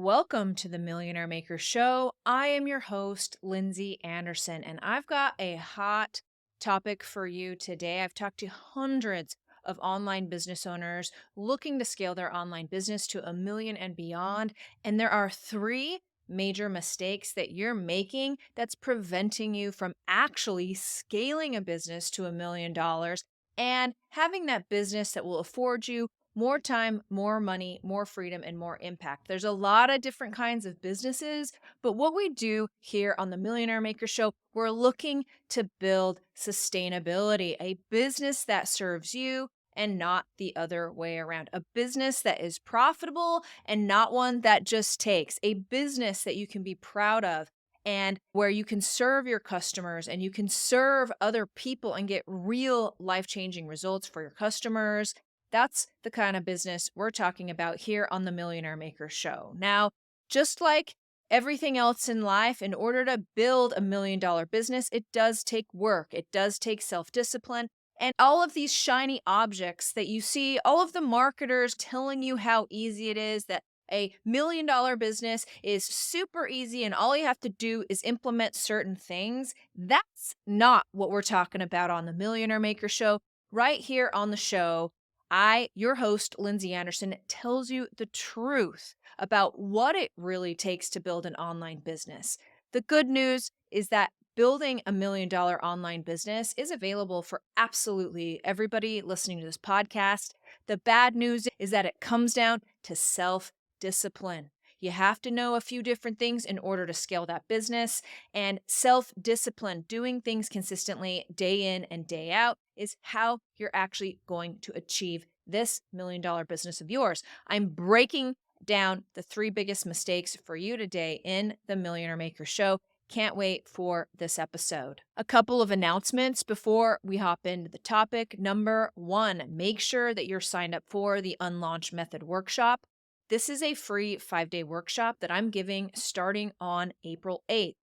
Welcome to the Millionaire Maker Show. I am your host, Lindsey Anderson, and I've got a hot topic for you today. I've talked to hundreds of online business owners looking to scale their online business to a million and beyond. And there are three major mistakes that you're making that's preventing you from actually scaling a business to $1 million and having that business that will afford you more time, more money, more freedom, and more impact. There's a lot of different kinds of businesses, but what we do here on the Millionaire Maker Show, we're looking to build sustainability, a business that serves you and not the other way around, a business that is profitable and not one that just takes, a business that you can be proud of and where you can serve your customers and you can serve other people and get real life-changing results for your customers. That's the kind of business we're talking about here on the Millionaire Maker Show. Now, just like everything else in life, in order to build $1 million business, it does take work. It does take self-discipline. And all of these shiny objects that you see, all of the marketers telling you how easy it is, that a $1 million business is super easy and all you have to do is implement certain things. That's not what we're talking about on the Millionaire Maker Show. Right here on the show, your host, Lindsey Anderson, tells you the truth about what it really takes to build an online business. The good news is that building a $1 million online business is available for absolutely everybody listening to this podcast. The bad news is that it comes down to self-discipline. You have to know a few different things in order to scale that business. And self-discipline, doing things consistently day in and day out, is how you're actually going to achieve this $1 million business of yours. I'm breaking down the three biggest mistakes for you today in the Millionaire Maker Show. Can't wait for this episode. A couple of announcements before we hop into the topic. Number one, make sure that you're signed up for the Unlaunch Method Workshop. This is a free 5-day workshop that I'm giving starting on April 8th.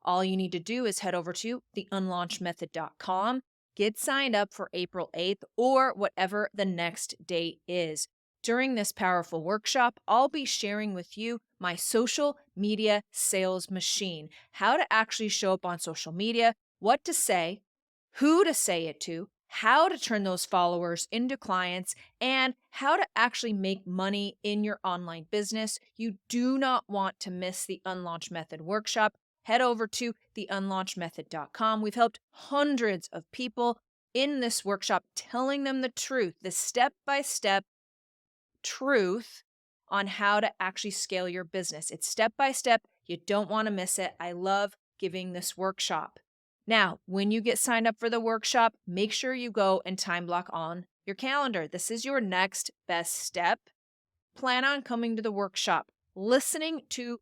All you need to do is head over to theunlaunchmethod.com, get signed up for April 8th or whatever the next date is. During this powerful workshop, I'll be sharing with you my social media sales machine, how to actually show up on social media, what to say, who to say it to, how to turn those followers into clients, and how to actually make money in your online business. You do not want to miss the Unlaunch Method workshop. Head over to theunlaunchmethod.com. We've helped hundreds of people in this workshop, telling them the truth, the step-by-step truth on how to actually scale your business. It's step-by-step. You don't want to miss it. I love giving this workshop. Now, when you get signed up for the workshop, make sure you go and time block on your calendar. This is your next best step. Plan on coming to the workshop, listening to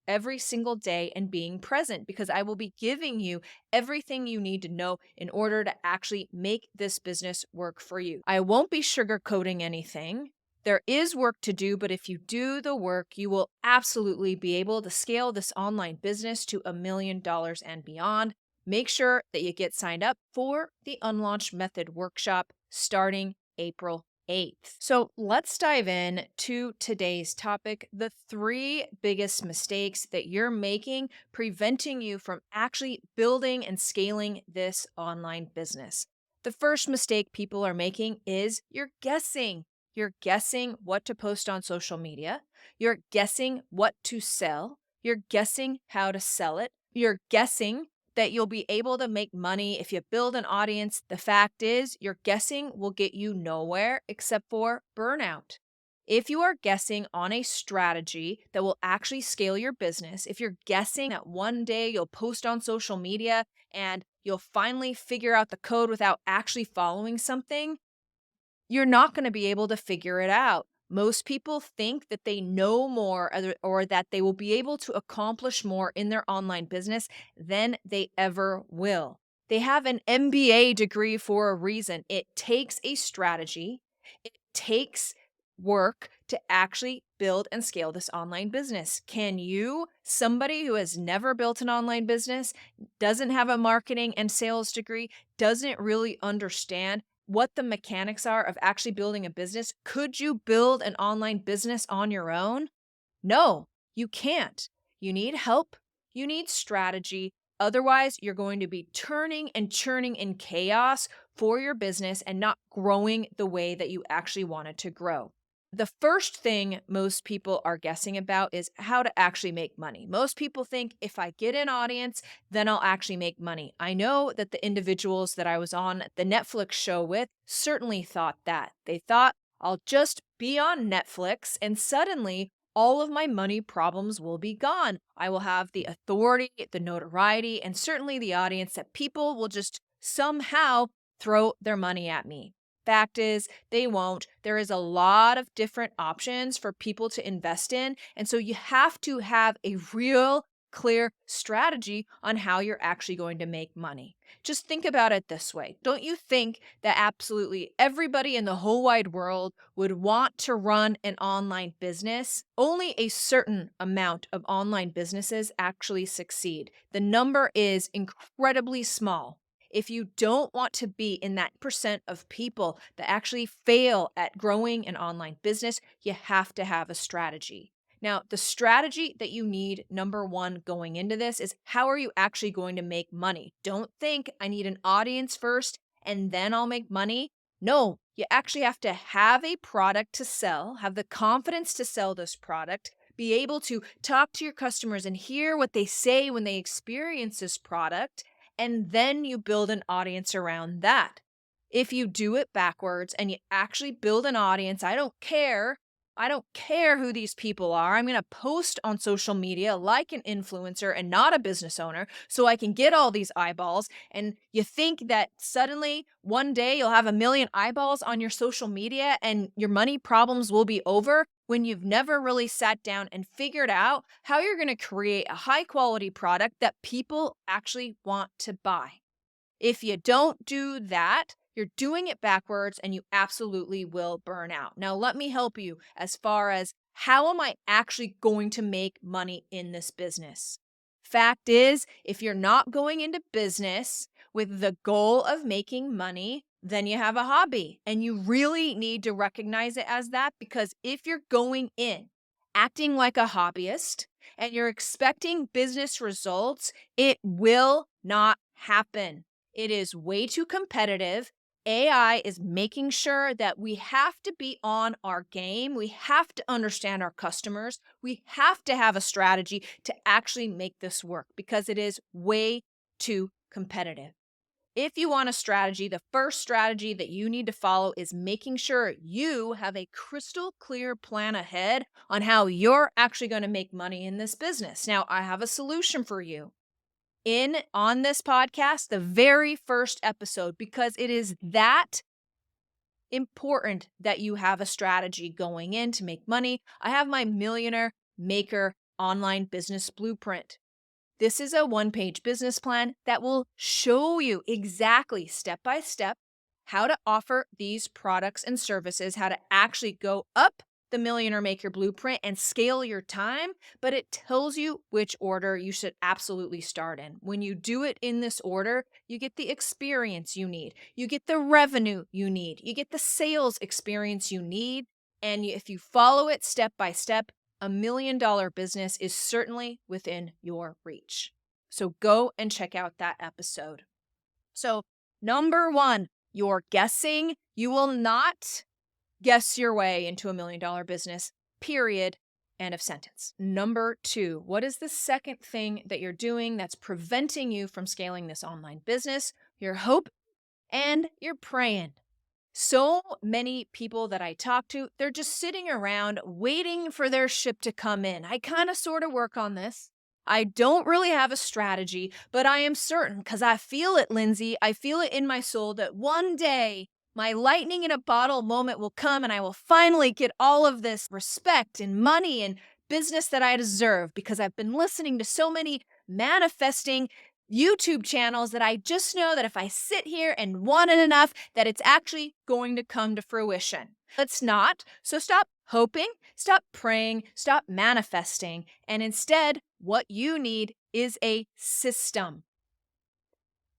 every single day and being present, because I will be giving you everything you need to know in order to actually make this business work for you. I won't be sugarcoating anything. There is work to do, but if you do the work, you will absolutely be able to scale this online business to $1 million and beyond. Make sure that you get signed up for the Unlaunch Method workshop starting April 8th. So let's dive in to today's topic, the three biggest mistakes that you're making preventing you from actually building and scaling this online business. The first mistake people are making is you're guessing. You're guessing what to post on social media. You're guessing what to sell. You're guessing how to sell it. You're guessing that you'll be able to make money if you build an audience. The fact is, your guessing will get you nowhere except for burnout. If you are guessing on a strategy that will actually scale your business, if you're guessing that one day you'll post on social media and you'll finally figure out the code without actually following something, you're not going to be able to figure it out. Most people think that they know more or that they will be able to accomplish more in their online business than they ever will. They have an MBA degree for a reason. It takes a strategy. It takes work to actually build and scale this online business. Can you, somebody who has never built an online business, doesn't have a marketing and sales degree, doesn't really understand what the mechanics are of actually building a business, could you build an online business on your own? No, You can't. You need help. You need strategy. Otherwise, you're going to be turning and churning in chaos for your business and not growing the way that you actually want it to grow. The first thing most people are guessing about is how to actually make money. Most people think if I get an audience, then I'll actually make money. I know that the individuals that I was on the Netflix show with certainly thought that. They thought, I'll just be on Netflix and suddenly all of my money problems will be gone. I will have the authority, the notoriety, and certainly the audience that people will just somehow throw their money at me. Fact is, they won't. There is a lot of different options for people to invest in. And so you have to have a real clear strategy on how you're actually going to make money. Just think about it this way. Don't you think that absolutely everybody in the whole wide world would want to run an online business? Only a certain amount of online businesses actually succeed. The number is incredibly small. If you don't want to be in that percent of people that actually fail at growing an online business, you have to have a strategy. Now, the strategy that you need, number one, going into this is how are you actually going to make money? Don't think I need an audience first and then I'll make money. No, you actually have to have a product to sell, have the confidence to sell this product, be able to talk to your customers and hear what they say when they experience this product, and then you build an audience around that. If you do it backwards and you actually build an audience, I don't care. I don't care who these people are. I'm going to post on social media like an influencer and not a business owner so I can get all these eyeballs. And you think that suddenly one day you'll have 1 million eyeballs on your social media and your money problems will be over when you've never really sat down and figured out how you're going to create a high quality product that people actually want to buy. If you don't do that, you're doing it backwards and you absolutely will burn out. Now, let me help you as far as how am I actually going to make money in this business? Fact is, if you're not going into business with the goal of making money, then you have a hobby and you really need to recognize it as that, because if you're going in acting like a hobbyist and you're expecting business results, it will not happen. It is way too competitive. AI is making sure that we have to be on our game. We have to understand our customers. We have to have a strategy to actually make this work because it is way too competitive. If you want a strategy, the first strategy that you need to follow is making sure you have a crystal clear plan ahead on how you're actually going to make money in this business. Now, I have a solution for you on this podcast, the very first episode, because it is that important that you have a strategy going in to make money. I have my Millionaire Maker online business blueprint. This is a one-page business plan that will show you exactly step by step how to offer these products and services, how to actually go up the Millionaire Maker blueprint and scale your time, but it tells you which order you should absolutely start in. When you do it in this order, you get the experience you need, you get the revenue you need, you get the sales experience you need, and if you follow it step by step, $1 million business is certainly within your reach. So go and check out that episode. So number one, you're guessing. You will not guess your way into $1 million business, period, end of sentence. Number two, what is the second thing that you're doing that's preventing you from scaling this online business? Your hope and you're praying. So many people that I talk to, they're just sitting around waiting for their ship to come in. I kind of sort of work on this. I don't really have a strategy, but I am certain because I feel it, Lindsey. I feel it in my soul that one day my lightning in a bottle moment will come and I will finally get all of this respect and money and business that I deserve because I've been listening to so many manifesting YouTube channels that I just know that if I sit here and want it enough, that it's actually going to come to fruition. It's not. So stop hoping, stop praying, stop manifesting. And instead, what you need is a system.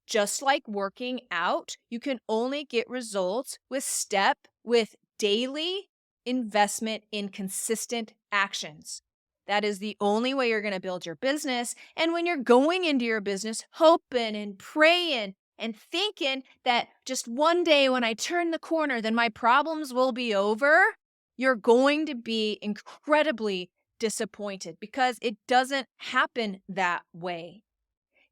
Just like working out, you can only get results with daily investment in consistent actions. That is the only way you're going to build your business. And when you're going into your business, hoping and praying and thinking that just one day when I turn the corner, then my problems will be over, you're going to be incredibly disappointed because it doesn't happen that way.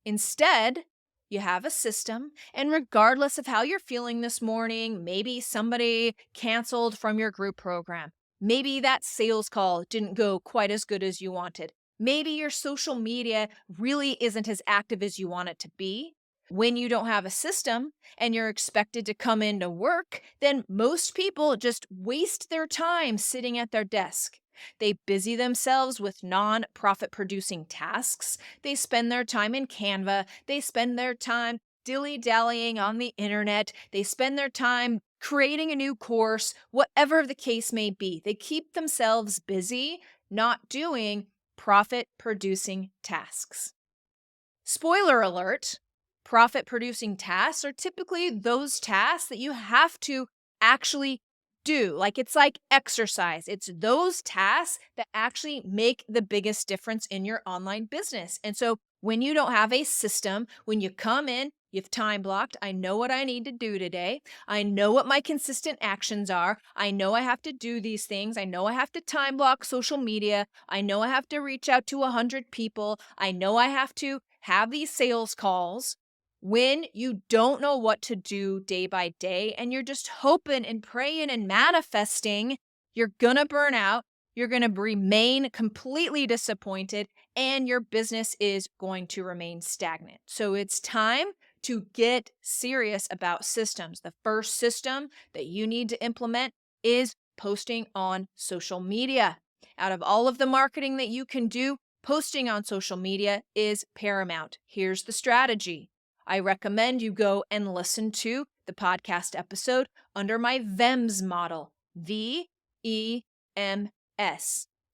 Instead, you have a system, and regardless of how you're feeling this morning, maybe somebody canceled from your group program. Maybe that sales call didn't go quite as good as you wanted. Maybe your social media really isn't as active as you want it to be. When you don't have a system and you're expected to come into work, then most people just waste their time sitting at their desk. They busy themselves with non-profit producing tasks. They spend their time in Canva. They spend their time dilly-dallying on the internet. They spend their time creating a new course, whatever the case may be. They keep themselves busy, not doing profit producing tasks. Spoiler alert, profit producing tasks are typically those tasks that you have to actually do. Like it's like exercise. It's those tasks that actually make the biggest difference in your online business. And so when you don't have a system, when you come in, you've time blocked. I know what I need to do today. I know what my consistent actions are. I know I have to do these things. I know I have to time block social media. I know I have to reach out to 100 people. I know I have to have these sales calls. When you don't know what to do day by day and you're just hoping and praying and manifesting, you're going to burn out. You're going to remain completely disappointed and your business is going to remain stagnant. So it's time to get serious about systems. The first system that you need to implement is posting on social media. Out of all of the marketing that you can do, posting on social media is paramount. Here's the strategy. I recommend you go and listen to the podcast episode under my VEMS model, VEMS.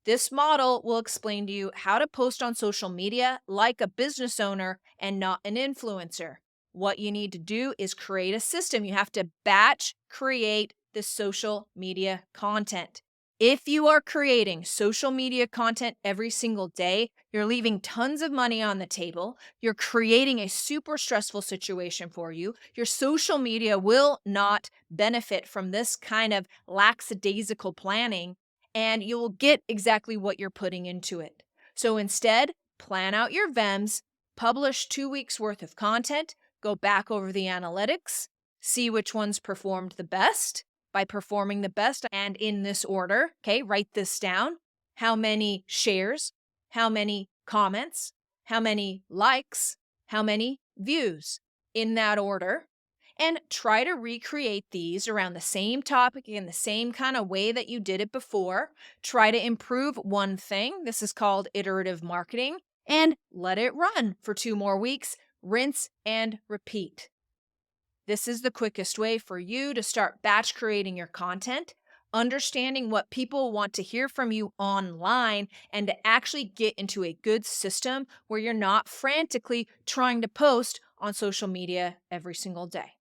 This model will explain to you how to post on social media like a business owner and not an influencer. What you need to do is create a system. You have to batch create the social media content. If you are creating social media content every single day, you're leaving tons of money on the table. You're creating a super stressful situation for you. Your social media will not benefit from this kind of lackadaisical planning, and you will get exactly what you're putting into it. So instead, plan out your VEMS, publish 2 weeks worth of content, go back over the analytics, see which ones performed the best by performing the best and in this order. Okay, write this down. How many shares, how many comments, how many likes, how many views in that order. And try to recreate these around the same topic in the same kind of way that you did it before. Try to improve one thing. This is called iterative marketing. And let it run for 2 more weeks. Rinse and repeat. This is the quickest way for you to start batch creating your content, understanding what people want to hear from you online, and to actually get into a good system where you're not frantically trying to post on social media every single day.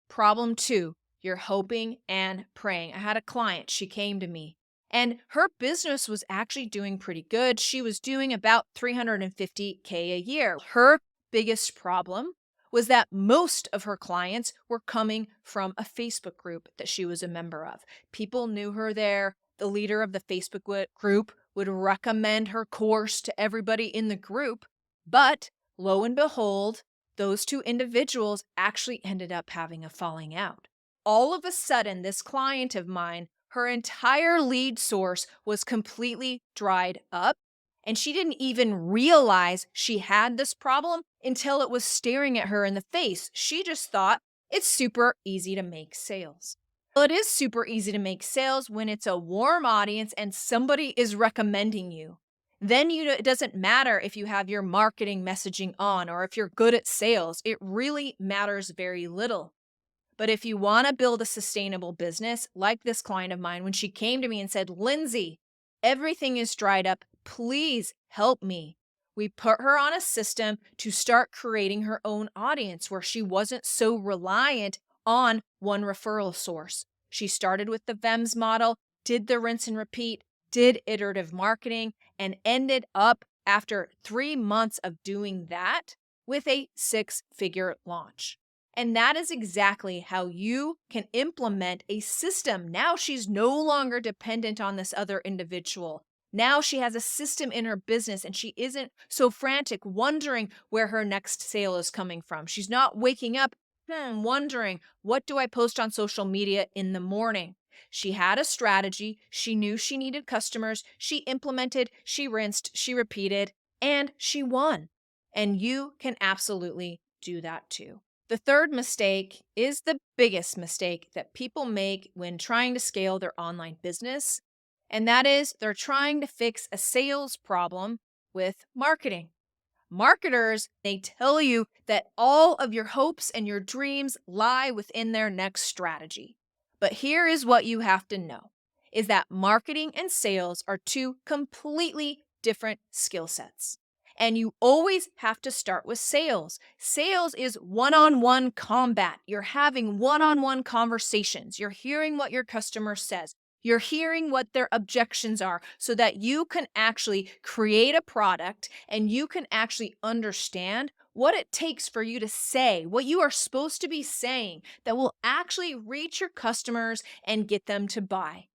Problem 2, you're hoping and praying. I had a client, she came to me, and her business was actually doing pretty good. She was doing about $350K a year. Her biggest problem was that most of her clients were coming from a Facebook group that she was a member of. People knew her there. The leader of the Facebook group would recommend her course to everybody in the group. But lo and behold, those 2 individuals actually ended up having a falling out. All of a sudden, this client of mine, her entire lead source was completely dried up. And she didn't even realize she had this problem until it was staring at her in the face. She just thought it's super easy to make sales. Well, it is super easy to make sales when it's a warm audience and somebody is recommending you. Then it doesn't matter if you have your marketing messaging on or if you're good at sales. It really matters very little. But if you want to build a sustainable business, like this client of mine, when she came to me and said, Lindsey, everything is dried up. Please help me. We put her on a system to start creating her own audience where she wasn't so reliant on one referral source. She started with the VEMS model, did the rinse and repeat, did iterative marketing, and ended up after 3 months of doing that with a 6-figure launch. And that is exactly how you can implement a system. Now she's no longer dependent on this other individual. Now she has a system in her business and she isn't so frantic, wondering where her next sale is coming from. She's not waking up wondering, what do I post on social media in the morning? She had a strategy. She knew she needed customers. She implemented, she rinsed, she repeated, and she won. And you can absolutely do that too. The third mistake is the biggest mistake that people make when trying to scale their online business. And that is they're trying to fix a sales problem with marketing. Marketers, they tell you that all of your hopes and your dreams lie within their next strategy. But here is what you have to know is that marketing and sales are two completely different skill sets. And you always have to start with sales. Sales is one-on-one combat. You're having one-on-one conversations. You're hearing what your customer says. You're hearing what their objections are so that you can actually create a product and you can actually understand what it takes for you to say what you are supposed to be saying that will actually reach your customers and get them to buy.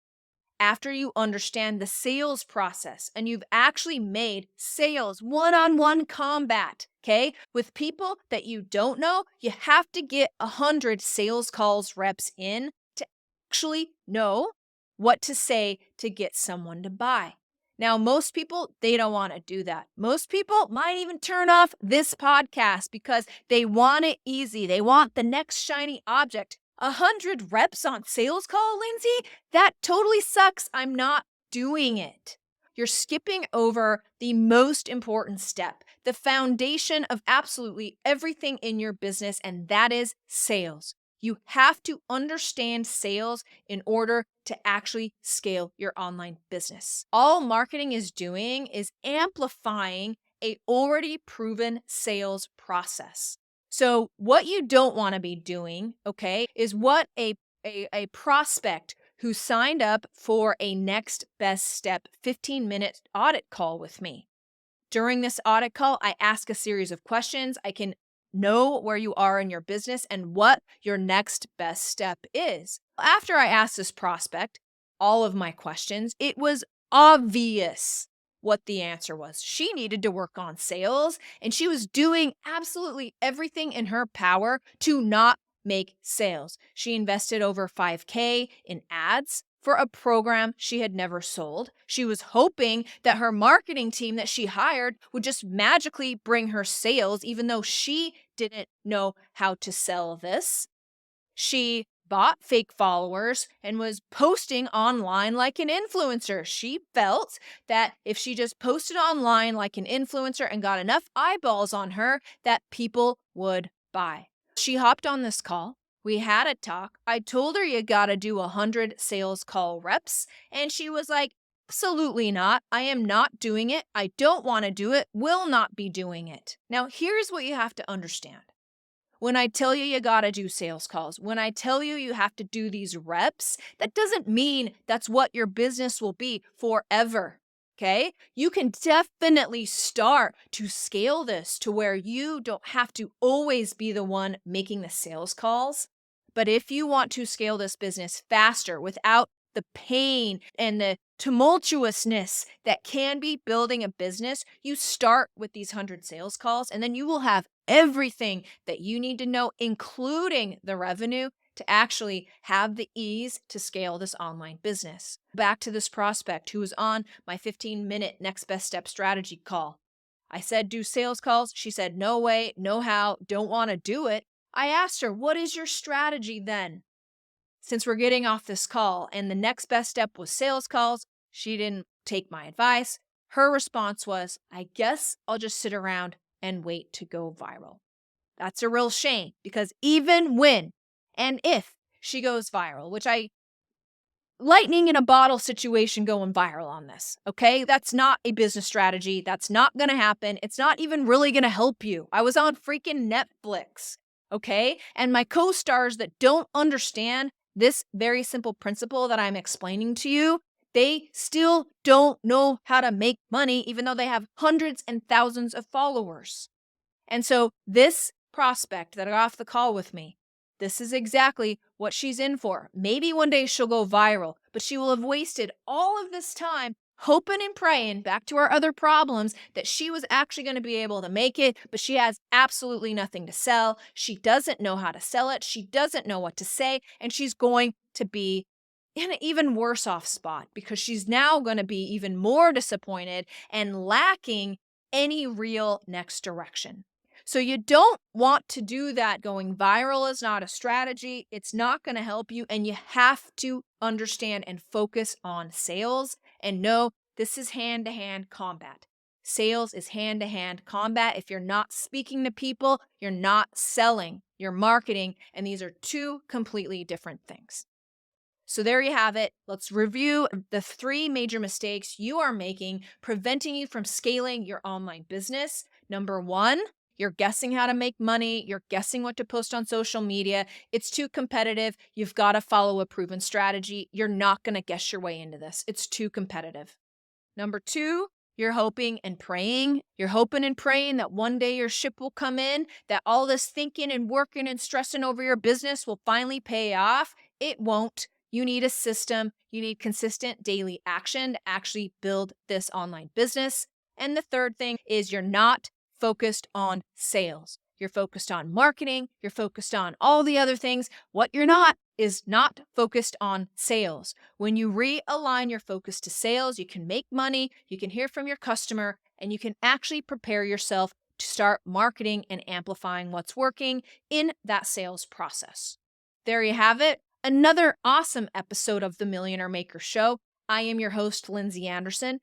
After you understand the sales process and you've actually made sales one-on-one combat, okay, with people that you don't know, you have to get 100 sales calls reps in to actually know what to say to get someone to buy. Now, most people, they don't want to do that. Most people might even turn off this podcast because they want it easy. They want the next shiny object. 100 reps on sales call, Lindsey? That totally sucks. I'm not doing it. You're skipping over the most important step, the foundation of absolutely everything in your business, and that is sales. You have to understand sales in order to actually scale your online business. All marketing is doing is amplifying a already proven sales process. So what you don't want to be doing, okay, is what a prospect who signed up for a next best step 15-minute audit call with me. During this audit call, I ask a series of questions. I can know where you are in your business and what your next best step is. After I asked this prospect all of my questions, it was obvious what the answer was. She needed to work on sales, and she was doing absolutely everything in her power to not make sales. She invested over 5K in ads for a program she had never sold. She was hoping that her marketing team that she hired would just magically bring her sales, even though she didn't know how to sell this. She bought fake followers and was posting online like an influencer. She felt that if she just posted online like an influencer and got enough eyeballs on her, that people would buy. She hopped on this call. We had a talk. I told her you got to do 100 sales call reps. And she was like, absolutely not. I am not doing it. I don't want to do it. Will not be doing it. Now, here's what you have to understand. When I tell you you got to do sales calls, when I tell you you have to do these reps, that doesn't mean that's what your business will be forever. Okay? You can definitely start to scale this to where you don't have to always be the one making the sales calls. But if you want to scale this business faster without the pain and the tumultuousness that can be building a business, you start with these 100 sales calls, and then you will have everything that you need to know, including the revenue, to actually have the ease to scale this online business. Back to this prospect who was on my 15-minute next best step strategy call. I said, do sales calls. She said, no way, no how, don't want to do it. I asked her, what is your strategy then? Since we're getting off this call and the next best step was sales calls, she didn't take my advice. Her response was, I guess I'll just sit around and wait to go viral. That's a real shame because even when and if she goes viral, which lightning in a bottle situation going viral on this, okay? That's not a business strategy. That's not going to happen. It's not even really going to help you. I was on freaking Netflix, okay? And my co-stars that don't understand this very simple principle that I'm explaining to you, They still don't know how to make money, even though they have hundreds and thousands of followers. And so this prospect that got off the call with me, this is exactly what she's in for. Maybe one day she'll go viral, but she will have wasted all of this time hoping and praying, back to our other problems, that she was actually going to be able to make it, but she has absolutely nothing to sell. She doesn't know how to sell it. She doesn't know what to say, and she's going to be in an even worse off spot because she's now going to be even more disappointed and lacking any real next direction. So you don't want to do that. Going viral is not a strategy. It's not going to help you. And you have to understand and focus on sales and know this is hand to hand combat. Sales is hand to hand combat. If you're not speaking to people, you're not selling, you're marketing. And these are two completely different things. So there you have it. Let's review the 3 major mistakes you are making, preventing you from scaling your online business. Number 1, you're guessing how to make money. You're guessing what to post on social media. It's too competitive. You've got to follow a proven strategy. You're not going to guess your way into this. It's too competitive. Number 2, you're hoping and praying. You're hoping and praying that one day your ship will come in, that all this thinking and working and stressing over your business will finally pay off. It won't. You need a system. You need consistent daily action to actually build this online business. And the third thing is you're not focused on sales. You're focused on marketing. You're focused on all the other things. What you're not is not focused on sales. When you realign your focus to sales, you can make money, you can hear from your customer, and you can actually prepare yourself to start marketing and amplifying what's working in that sales process. There you have it. Another awesome episode of the Millionaire Maker Show. I am your host, Lindsey Anderson.